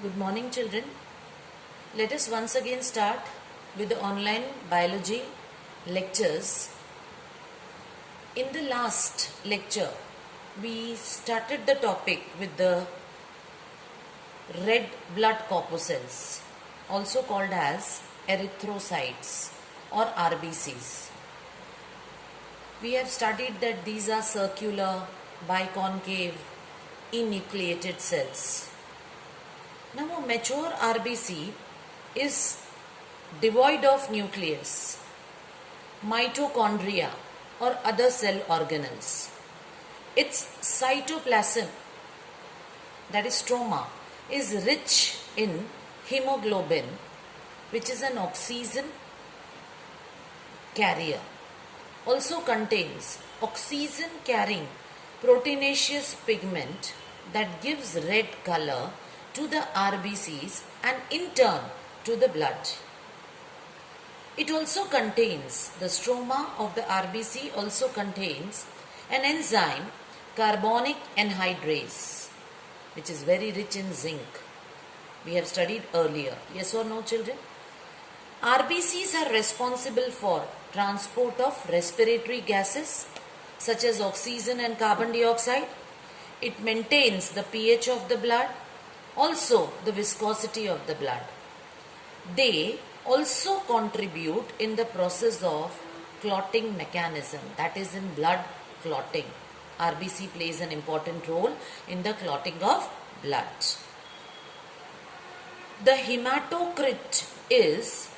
Good morning, children. Let us once again start with the online biology lectures. In the last lecture, we started the topic with the red blood corpuscles, also called as erythrocytes or RBCs. We have studied that these are circular, biconcave, enucleated cells. Now, a mature RBC is devoid of nucleus, mitochondria, or other cell organelles. Its cytoplasm, that is stroma, is rich in hemoglobin, which is an oxygen carrier. Also contains oxygen carrying proteinaceous pigment that gives red color to the RBCs and in turn to the blood. It also contains, the stroma of the RBC also contains an enzyme carbonic anhydrase, which is very rich in zinc. We have studied earlier. Yes or no, children? RBCs are responsible for transport of respiratory gases such as oxygen and carbon dioxide. It maintains the pH of the blood, also the viscosity of the blood. They also contribute in the process of clotting mechanism, that is in blood clotting. RBC plays an important role in the clotting of blood. The hematocrit is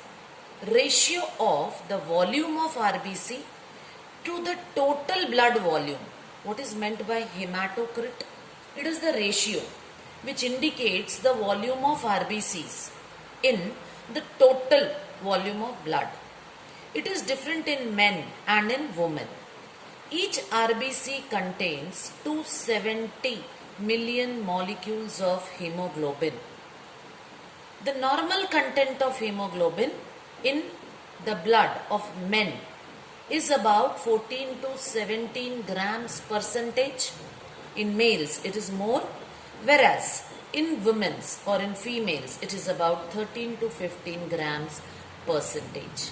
ratio of the volume of RBC to the total blood volume. What is meant by hematocrit? It is the ratio which indicates the volume of RBCs in the total volume of blood. It is different in men and in women. Each RBC contains 270 million molecules of hemoglobin. The normal content of hemoglobin in the blood of men is about 14 to 17 grams percentage. In males it is more, whereas in women's or in females it is about 13 to 15 grams percentage.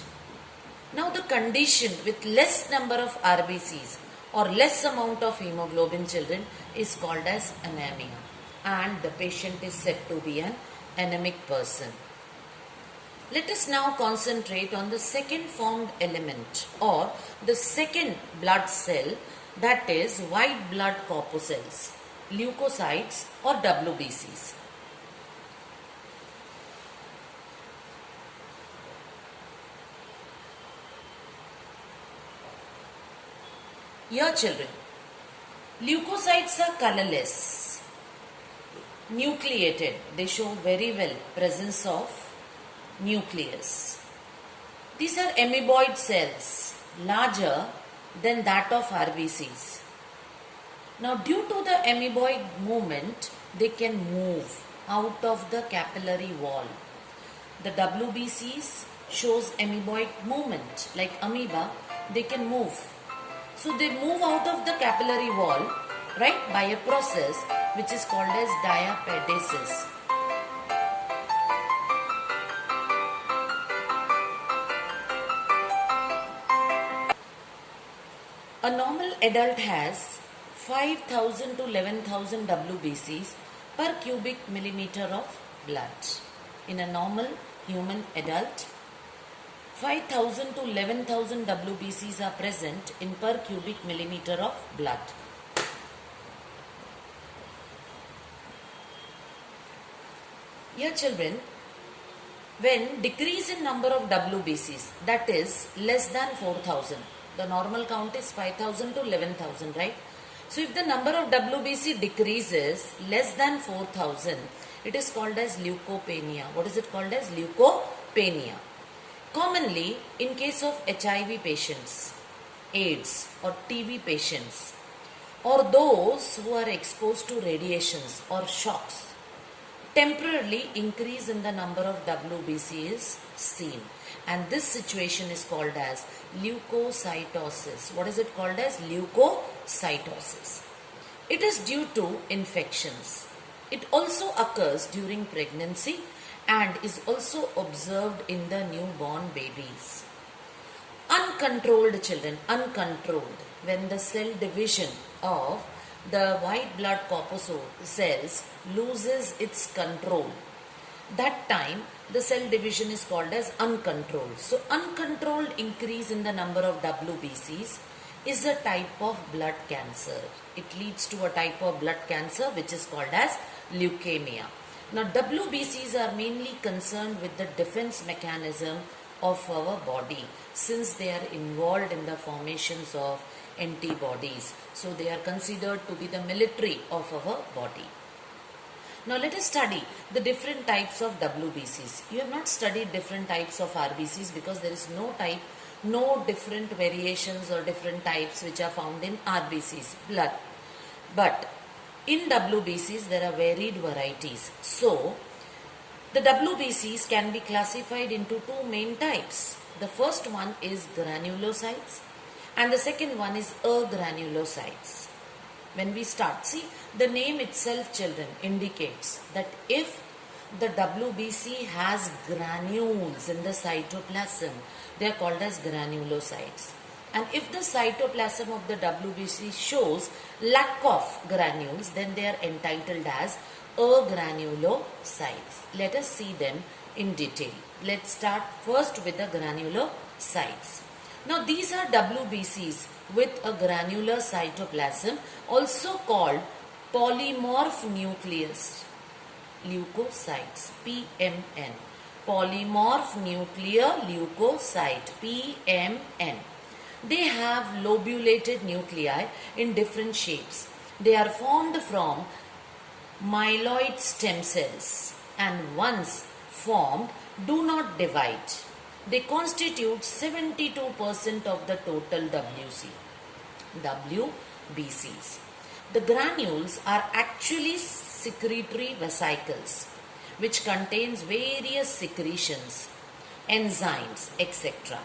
Now the condition with less number of RBCs or less amount of hemoglobin, children, is called as anemia, and the patient is said to be an anemic person. Let us now concentrate on the second formed element or the second blood cell, that is white blood corpuscles, leukocytes or WBCs. Here, children, leukocytes are colorless, nucleated. They show very well presence of nucleus. These are amoeboid cells, larger than that of RBCs. Now, due to the amoeboid movement, they can move out of the capillary wall. The WBCs shows amoeboid movement, like amoeba, they can move. So, they move out of the capillary wall, right, by a process which is called as diapedesis. A normal adult has 5,000 to 11,000 WBCs per cubic millimeter of blood. In a normal human adult, 5,000 to 11,000 WBCs are present in per cubic millimeter of blood. Here, children, when decrease in number of WBCs, that is less than 4,000, the normal count is 5,000 to 11,000, right? So, if the number of WBC decreases less than 4,000, it is called as leukopenia. What is it called as? Leukopenia. Commonly, in case of HIV patients, AIDS or TB patients, or those who are exposed to radiations or shocks, temporarily increase in the number of WBC is seen, and this situation is called as leukocytosis. What is it called as? Leukocytosis. It is due to infections. It also occurs during pregnancy and is also observed in the newborn babies. Uncontrolled children, uncontrolled, when the cell division of the white blood corpuscle cells loses its control, that time the cell division is called as uncontrolled. So uncontrolled increase in the number of WBCs is a type of blood cancer. It leads to a type of blood cancer which is called as leukemia. Now WBCs are mainly concerned with the defense mechanism of our body, since they are involved in the formations of antibodies. So they are considered to be the military of our body. Now let us study the different types of WBCs. You have not studied different types of RBCs because there is no different variations or different types which are found in RBCs, blood. But in WBCs there are varied varieties. So the WBCs can be classified into two main types. The first one is granulocytes and the second one is agranulocytes. When we start, see, the name itself, children, indicates that if the WBC has granules in the cytoplasm, they are called as granulocytes. And if the cytoplasm of the WBC shows lack of granules, then they are entitled as agranulocytes. Let us see them in detail. Let's start first with the granulocytes. Now these are WBCs with a granular cytoplasm, also called polymorph nucleus leukocytes, PMN. Polymorph nuclear leukocyte, PMN. They have lobulated nuclei in different shapes. They are formed from myeloid stem cells and once formed do not divide. They constitute 72% of the total WBCs. The granules are actually secretory vesicles which contains various secretions, enzymes, etc.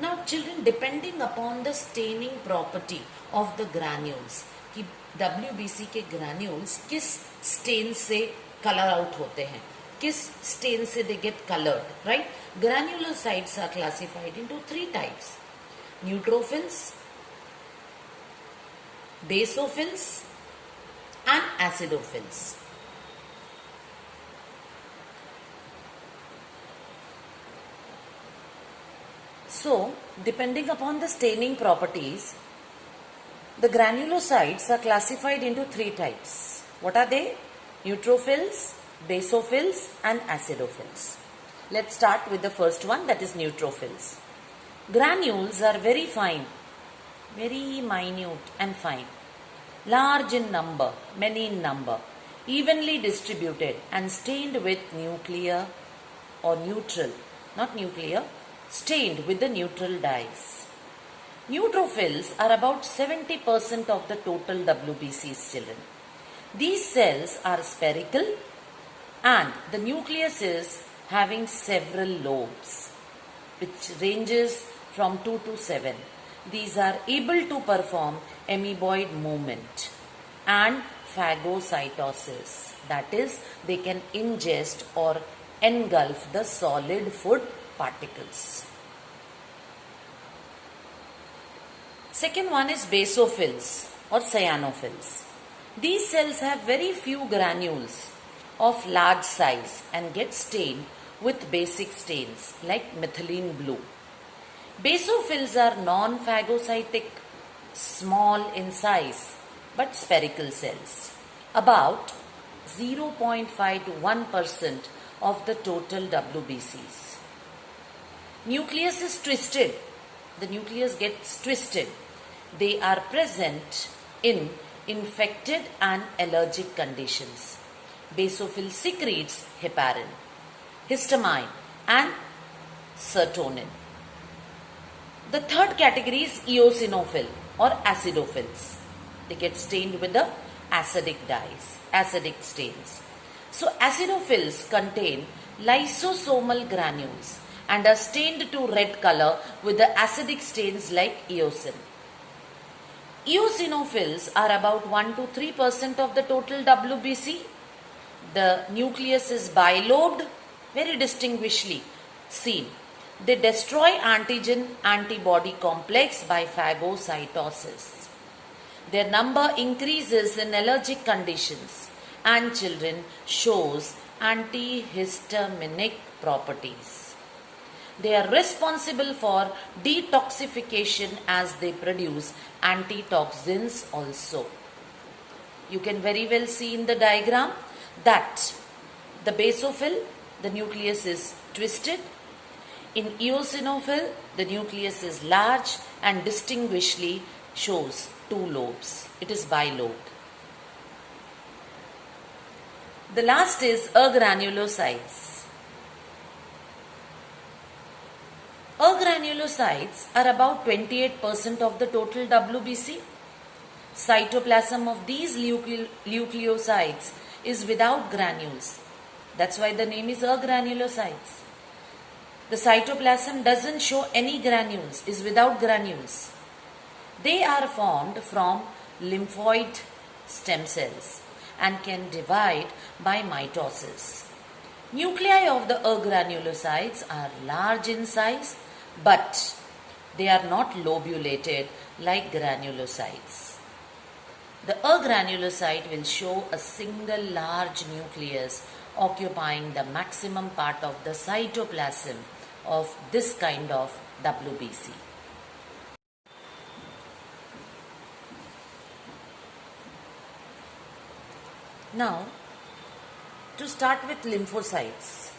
Now children, depending upon the staining property of the granules, कि WBC के granules किस stain से color out होते हैं, किस stain से they get colored, right? Granulocytes are classified into three types: neutrophils, basophils and acidophils. So, depending upon the staining properties, the granulocytes are classified into three types. What are they? Neutrophils, basophils and acidophils. Let's start with the first one, that is neutrophils. Granules are very fine, very minute and fine, large in number, many in number, evenly distributed and stained with nuclear or neutral, not nuclear, stained with the neutral dyes. Neutrophils are about 70% of the total WBCs, children. These cells are spherical and the nucleus is having several lobes, which ranges from 2 to 7. These are able to perform amoeboid movement and phagocytosis. That is, they can ingest or engulf the solid food particles. Second one is basophils or cyanophils. These cells have very few granules of large size and get stained with basic stains like methylene blue. Basophils are non-phagocytic, small in size but spherical cells, about 0.5 to 1% of the total WBCs. Nucleus is twisted. The nucleus gets twisted. They are present in infected and allergic conditions. Basophil secretes heparin, histamine and serotonin. The third category is eosinophil or acidophils. They get stained with the acidic dyes, acidic stains. So acidophils contain lysosomal granules and are stained to red color with the acidic stains like eosin. Eosinophils are about 1 to 3% of the total WBC The nucleus is bilobed, very distinguishedly seen. They destroy antigen-antibody complex by phagocytosis. Their number increases in allergic conditions and children shows antihistaminic properties. They are responsible for detoxification as they produce antitoxins also. You can very well see in the diagram that the basophil, the nucleus is twisted. In eosinophil, the nucleus is large and distinguishedly shows two lobes. It is bilobed. The last is agranulocytes. Agranulocytes are about 28% of the total WBC. Cytoplasm of these nucleocytes is without granules. That's why the name is agranulocytes. The cytoplasm doesn't show any granules, is without granules. They are formed from lymphoid stem cells and can divide by mitosis. Nuclei of the agranulocytes are large in size, but they are not lobulated like granulocytes. The agranulocyte will show a single large nucleus occupying the maximum part of the cytoplasm of this kind of WBC. Now, to start with lymphocytes.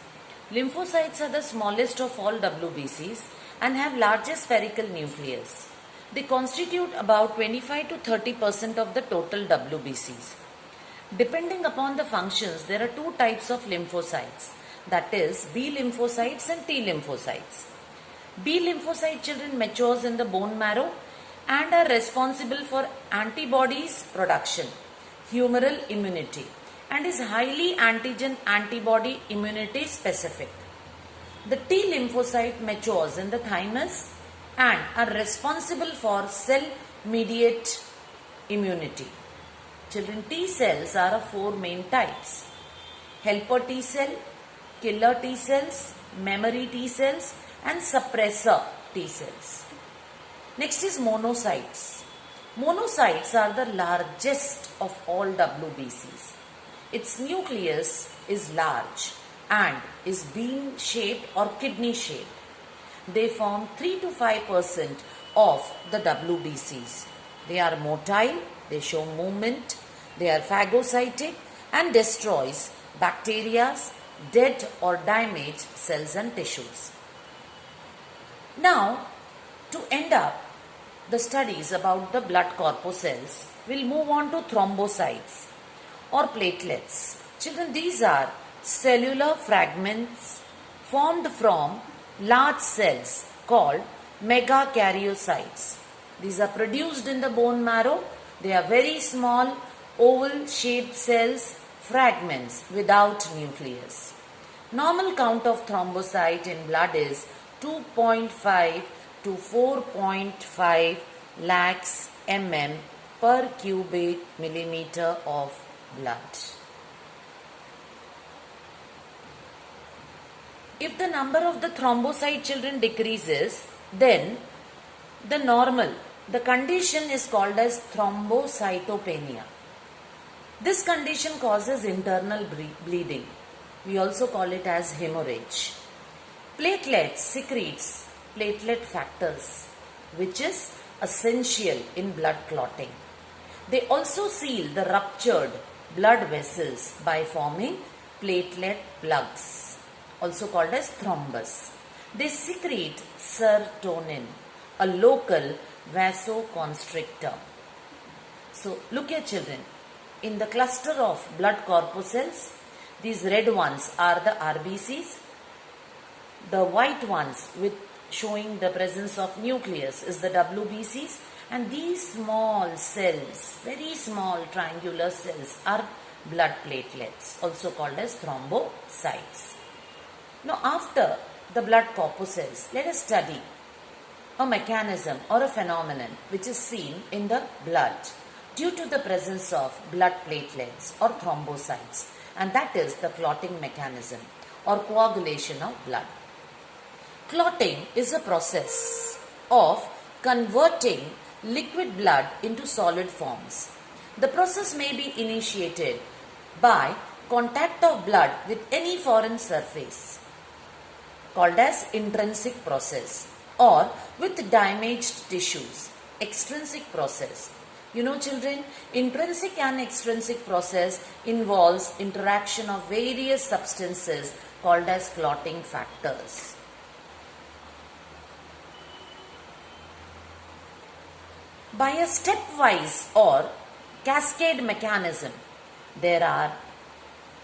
Lymphocytes are the smallest of all WBCs and have largest spherical nucleus. They constitute about 25 to 30% of the total WBCs. Depending upon the functions, there are two types of lymphocytes, that is B lymphocytes and T lymphocytes. B lymphocyte children matures in the bone marrow and are responsible for antibodies production, humoral immunity, and is highly antigen-antibody immunity specific. The T lymphocyte matures in the thymus and are responsible for cell-mediate immunity. Children, T cells are of four main types: helper T cell, killer T cells, memory T cells, and suppressor T cells. Next is monocytes. Monocytes are the largest of all WBCs. Its nucleus is large and is bean shaped or kidney shaped. They form 3 to 5% of the WBCs. They are motile, they show movement, they are phagocytic and destroys bacteria, dead or damaged cells and tissues. Now, to end up the studies about the blood corpuscles, we'll move on to thrombocytes or platelets. Children, these are cellular fragments formed from large cells called megakaryocytes. These are produced in the bone marrow. They are very small, oval-shaped cells, fragments without nucleus. Normal count of thrombocyte in blood is 2.5 to 4.5 lakhs mm per cubic millimeter of blood. If the number of the thrombocyte children decreases, then the condition is called as thrombocytopenia. This condition causes internal bleeding. We also call it as hemorrhage. Platelets secretes platelet factors, which is essential in blood clotting. They also seal the ruptured blood vessels by forming platelet plugs, also called as thrombus. They secrete serotonin, a local vasoconstrictor. So look here children, in the cluster of blood corpuscles, these red ones are the RBCs. The white ones with showing the presence of nucleus is the WBCs, and these small cells, very small triangular cells, are blood platelets, also called as thrombocytes. Now after the blood corpuscles, let us study a mechanism or a phenomenon which is seen in the blood due to the presence of blood platelets or thrombocytes. and that is the clotting mechanism or coagulation of blood. Clotting is a process of converting liquid blood into solid forms. The process may be initiated by contact of blood with any foreign surface, called as intrinsic process, or with damaged tissues, extrinsic process. You know children, intrinsic and extrinsic process involves interaction of various substances called as clotting factors. By a stepwise or cascade mechanism, there are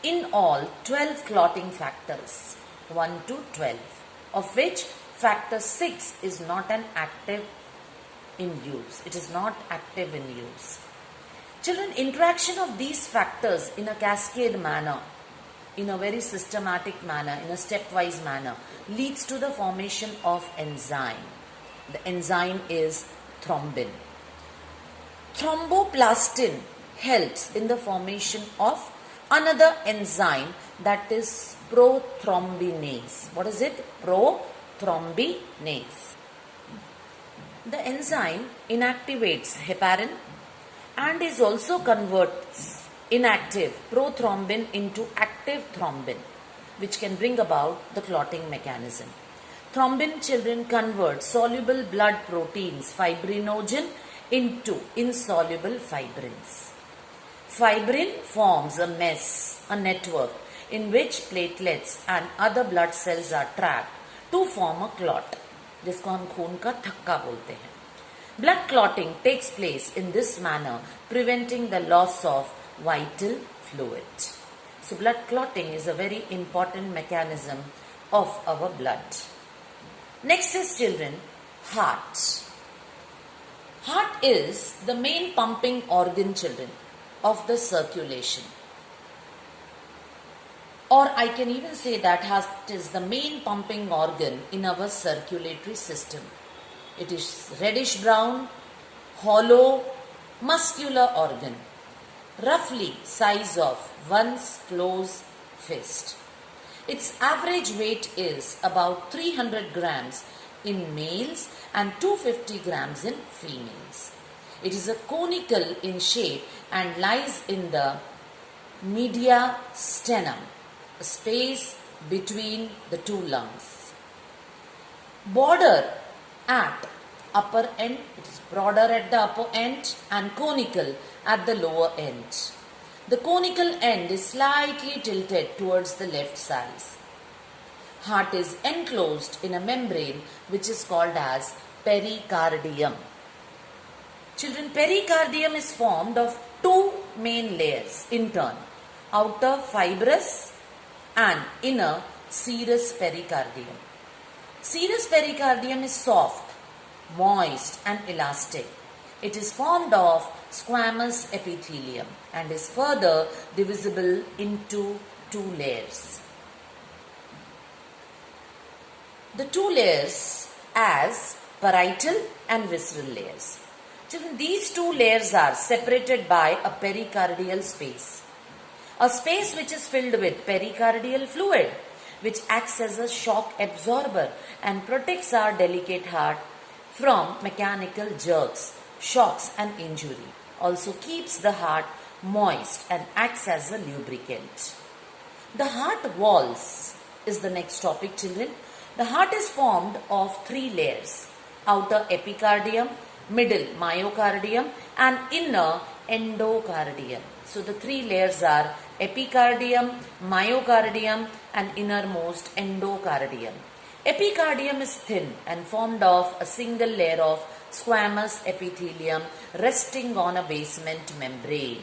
in all 12 clotting factors, 1 to 12, of which factor 6 is not an active in use. It is not active in use. Children, interaction of these factors in a cascade manner, in a very systematic manner, in a stepwise manner, leads to the formation of enzyme. The enzyme is thrombin. Thromboplastin helps in the formation of another enzyme, that is prothrombinase. What is it? Prothrombinase. The enzyme inactivates heparin and is also converts inactive prothrombin into active thrombin, which can bring about the clotting mechanism. Thrombin, children, converts soluble blood proteins, fibrinogen, into insoluble fibrins. Fibrin forms a mesh, a network, in which platelets and other blood cells are trapped to form a clot, जिसको हम खून का थक्का बोलते हैं. Blood clotting takes place in this manner, preventing the loss of vital fluid. So blood clotting is a very important mechanism of our blood. Next is, children, heart. Heart is the main pumping organ, children, of the circulation. Or I can even say that heart is the main pumping organ in our circulatory system. It is reddish brown, hollow, muscular organ, roughly size of one's closed fist. Its average weight is about 300 grams in males and 250 grams in females. It is a conical in shape and lies in the mediastinum, a space between the two lungs. Border at upper end, it is broader at the upper end and conical at the lower end. The conical end is slightly tilted towards the left side. Heart is enclosed in a membrane which is called as pericardium. Children, pericardium is formed of two main layers in turn, outer fibrous and inner serous pericardium. Serous pericardium is soft, moist and elastic. It is formed of squamous epithelium and is further divisible into two layers. The two layers as parietal and visceral layers. Children, these two layers are separated by a pericardial space. A space which is filled with pericardial fluid, which acts as a shock absorber and protects our delicate heart from mechanical jerks, shocks and injury. Also keeps the heart moist and acts as a lubricant. The heart walls is the next topic, children. The heart is formed of three layers: outer epicardium, middle myocardium and inner endocardium. So the three layers are epicardium, myocardium and innermost endocardium. Epicardium is thin and formed of a single layer of squamous epithelium resting on a basement membrane,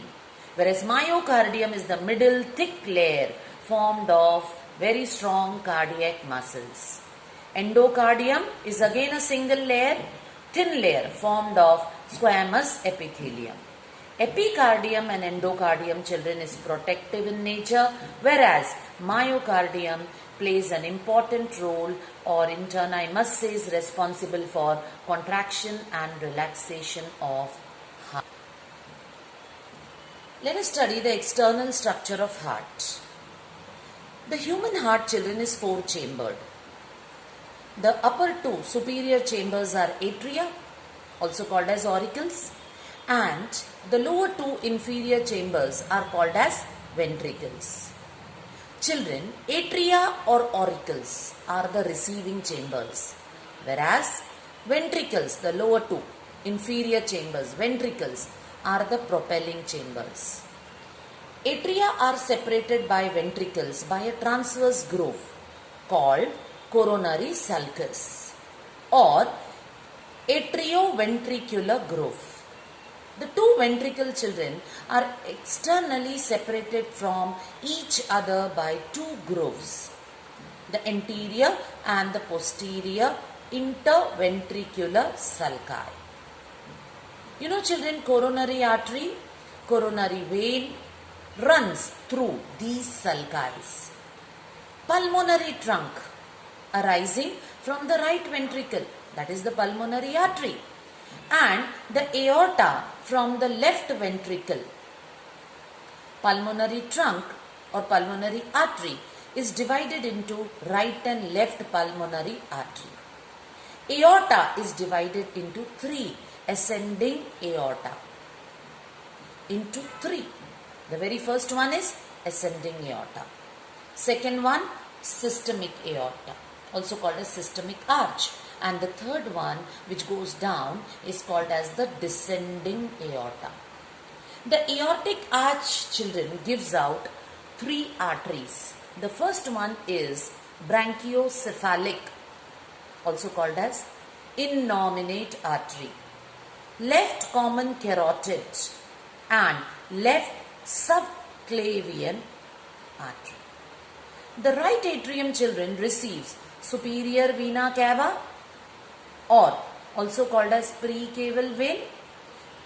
whereas myocardium is the middle thick layer formed of very strong cardiac muscles. Endocardium is again a single layer, thin layer formed of squamous epithelium. Epicardium and endocardium, children, is protective in nature, whereas myocardium plays an important role, or in turn I must say is responsible for contraction and relaxation of heart. Let us study the external structure of heart. The human heart, children, is four-chambered. The upper two superior chambers are atria, also called as auricles, and the lower two inferior chambers are called as ventricles. Children, atria or auricles are the receiving chambers, whereas ventricles, the lower two inferior chambers, ventricles, are the propelling chambers. Atria are separated by ventricles by a transverse groove called coronary sulcus or atrioventricular groove. The two ventricle, children, are externally separated from each other by two grooves, the anterior and the posterior interventricular sulci. You know, children, coronary artery, coronary vein runs through these sulci. Pulmonary trunk arising from the right ventricle, that is the pulmonary artery, and the aorta from the left ventricle. Pulmonary trunk or pulmonary artery is divided into right and left pulmonary artery. Aorta is divided into three, ascending aorta. Into three. The very first one is ascending aorta. Second one, systemic aorta, also called as systemic arch. And the third one, which goes down, is called as the descending aorta. The aortic arch, children, gives out three arteries. The first one is brachiocephalic, also called as innominate artery, left common carotid, and left subclavian artery. The right atrium, children, receives superior vena cava, or also called as precaval vein,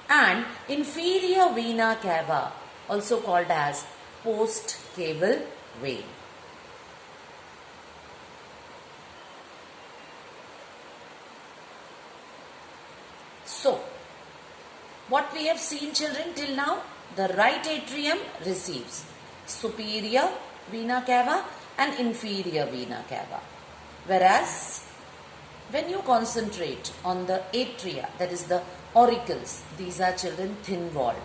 and inferior vena cava, also called as postcaval vein. So, what we have seen, children, till now, the right atrium receives superior vena cava and inferior vena cava, whereas when you concentrate on the atria, that is the auricles, these are, children, thin-walled,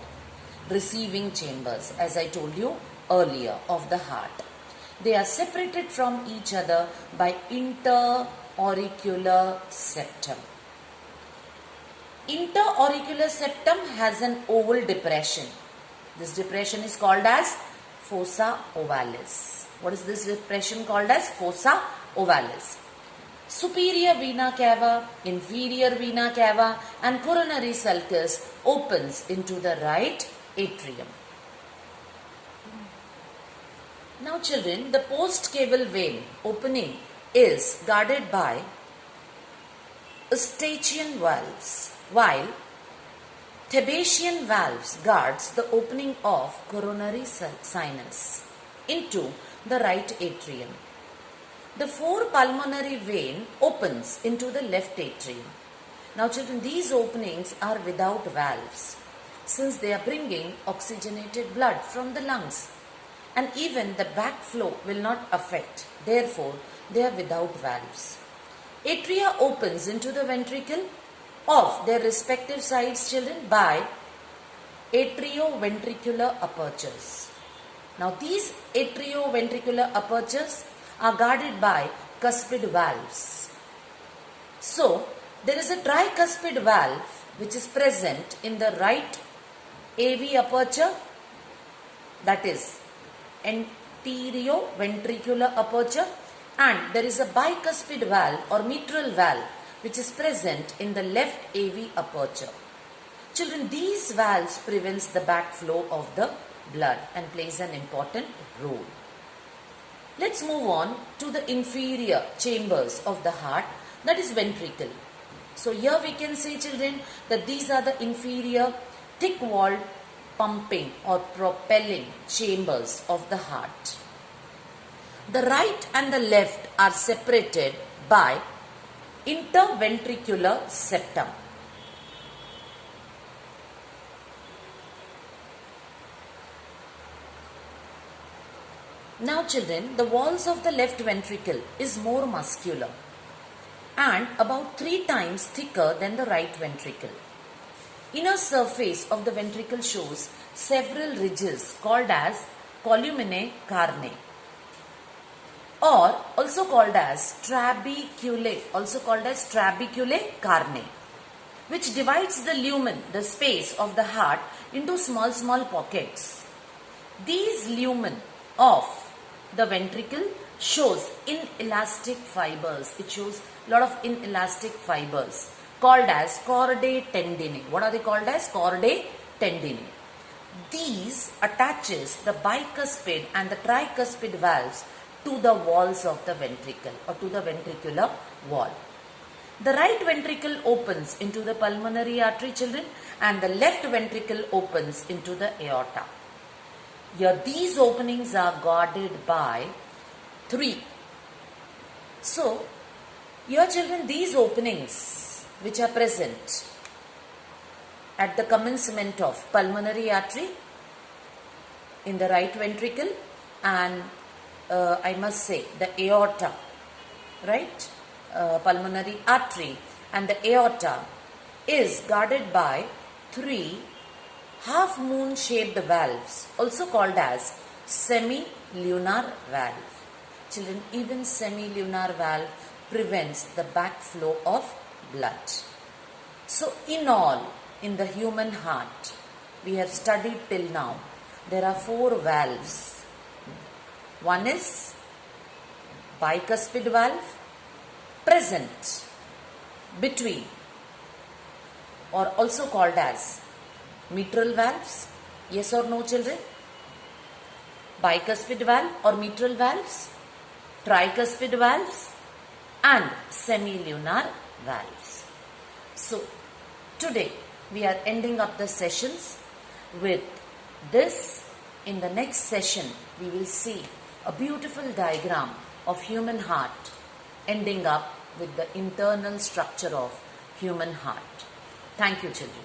receiving chambers, as I told you earlier, of the heart. They are separated from each other by interauricular septum. Interauricular septum has an oval depression. This depression is called as fossa ovalis. What is this depression called as? Fossa ovalis. Superior vena cava, inferior vena cava, and coronary sulcus opens into the right atrium. Now, children, the postcaval vein opening is guarded by Eustachian valves, while Thebatian valves guards the opening of coronary sinus into the right atrium. The fore pulmonary vein opens into the left atrium. Now, children, these openings are without valves, since they are bringing oxygenated blood from the lungs, and even the backflow will not affect. Therefore, they are without valves. Atria opens into the ventricle of their respective sides, children, by atrioventricular apertures. Now, these atrioventricular apertures are guarded by cuspid valves. So, there is a tricuspid valve which is present in the right AV aperture, that is anterioventricular aperture, and there is a bicuspid valve or mitral valve which is present in the left AV aperture. Children, these valves prevents the backflow of the blood and plays an important role. Let's move on to the inferior chambers of the heart, that is ventricle. So here we can say, children, that these are the inferior thick-walled pumping or propelling chambers of the heart. The right and the left are separated by interventricular septum. Now children, the walls of the left ventricle is more muscular and about 3 times thicker than the right ventricle. Inner surface of the ventricle shows several ridges called as columnae carneae, or also called as trabeculae carneae, which divides the lumen, the space of the heart, into small pockets. These lumen of the ventricle shows inelastic fibers. It shows a lot of inelastic fibers called as chordae tendineae. What are they called as? Chordae tendineae. These attaches the bicuspid and the tricuspid valves to the walls of the ventricle or to the ventricular wall. The right ventricle opens into the pulmonary artery, children, and the left ventricle opens into the aorta. Here these openings are guarded by 3. So, here children, these openings which are present at the commencement of pulmonary artery in the right ventricle and I must say the aorta, right? Pulmonary artery and the aorta is guarded by 3 half moon shaped valves, also called as semilunar valve. Children, even semilunar valve prevents the backflow of blood. So in all, in the human heart, we have studied till now, there are 4 valves. One is bicuspid valve, present between, or also called as mitral valves. Yes or no, children? Bicuspid valve or mitral valves, tricuspid valves and semilunar valves. So today we are ending up the sessions with this. In the next session we will see a beautiful diagram of human heart ending up with the internal structure of human heart. Thank you, children.